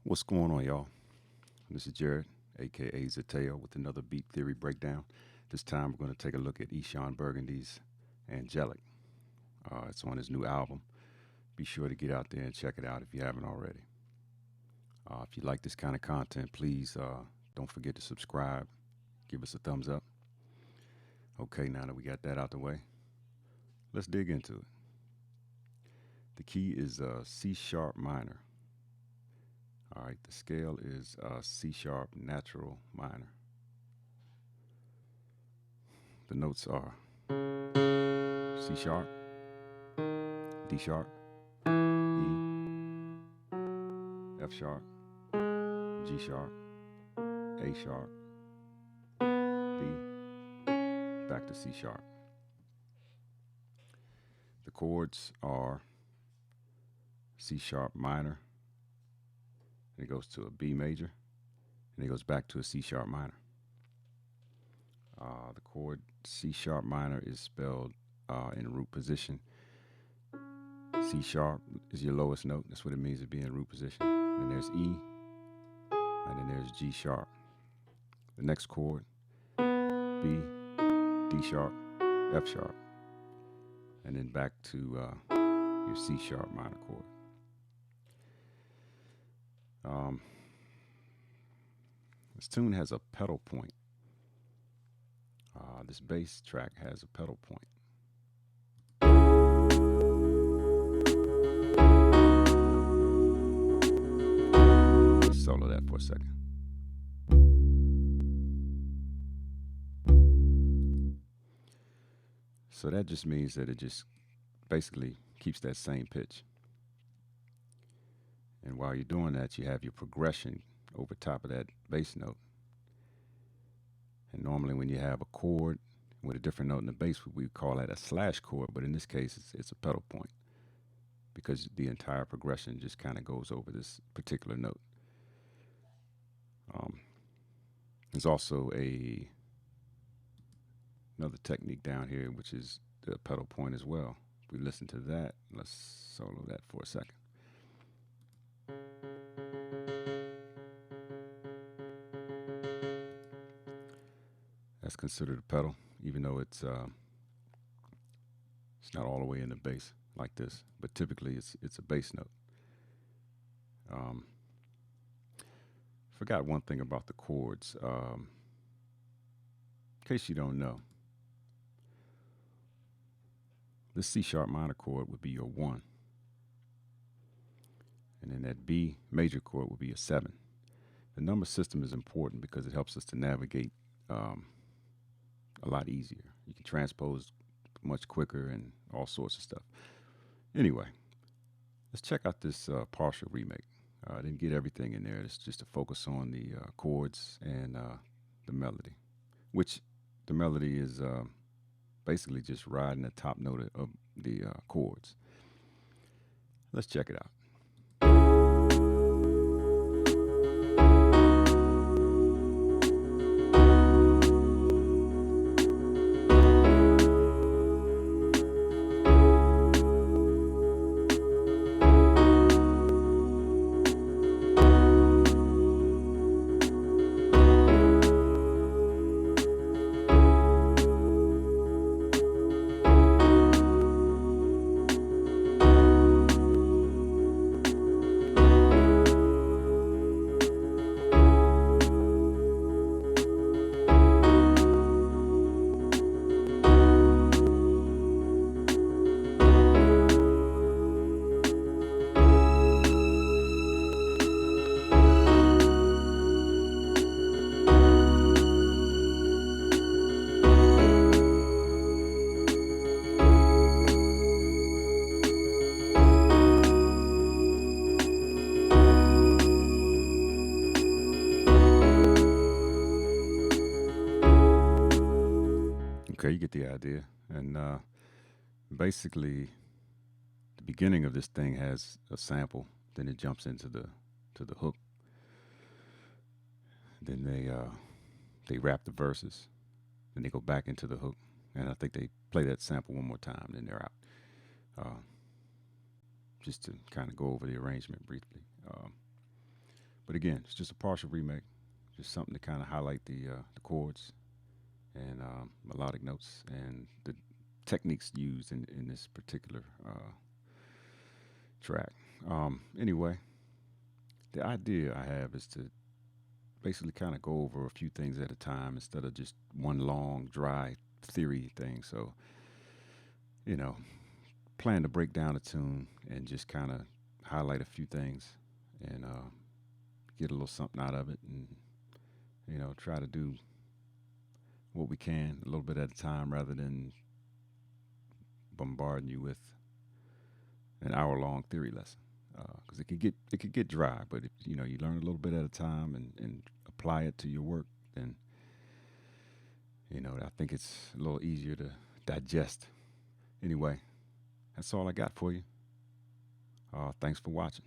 What's going on, y'all? This is Jared, aka Zateo, with another beat theory breakdown. This time we're going to take a look at Eshon Burgandy's Angelic. It's on his new album. Be sure to get out there and check it out if you haven't already. If you like this kind of content, please don't forget to subscribe. Give us a thumbs up. Okay, now that we got that out the way, let's dig into it. The key is C sharp minor. All right, the scale is C sharp natural minor. The notes are C sharp, D sharp, E, F sharp, G sharp, A sharp, B, back to C sharp. The chords are C sharp minor, and it goes to a B major, and it goes back to a C sharp minor. The chord C sharp minor is spelled in root position. C sharp is your lowest note. That's what it means to be in root position. Then there's E, and then there's G sharp. The next chord, B, D sharp, F sharp, and then back to your C sharp minor chord. This tune has a pedal point. This bass track has a pedal point. Let's solo that for a second. So that just means that it just basically keeps that same pitch. And while you're doing that, you have your progression over top of that bass note. And normally when you have a chord with a different note in the bass, we call that a slash chord, but in this case, it's a pedal point because the entire progression just kind of goes over this particular note. There's also another technique down here, which is the pedal point as well. If we listen to that, let's solo that for a second. That's considered a pedal, even though it's not all the way in the bass like this, but typically it's a bass note. Forgot one thing about the chords. In case you don't know, this C sharp minor chord would be your 1, and then that B major chord would be a 7. The number system is important because it helps us to navigate a lot easier. You can transpose much quicker and all sorts of stuff. Anyway, let's check out this partial remake. I didn't get everything in there. It's just to focus on the chords and the melody, which the melody is basically just riding the top note of the chords. Let's check it out. Okay, you get the idea. And basically, the beginning of this thing has a sample. Then it jumps into the hook. Then they rap the verses. Then they go back into the hook, and I think they play that sample one more time. Then they're out. Just to kind of go over the arrangement briefly. But again, it's just a partial remake, just something to kind of highlight the chords and melodic notes and the techniques used in this particular track. Anyway, the idea I have is to basically kind of go over a few things at a time instead of just one long, dry theory thing. So, you know, plan to break down a tune and just kind of highlight a few things and get a little something out of it and, try to do what we can a little bit at a time rather than bombarding you with an hour long theory lesson because it could get dry. But if you learn a little bit at a time and apply it to your work, then I think it's a little easier to digest. Anyway, that's all I got for you. Thanks for watching.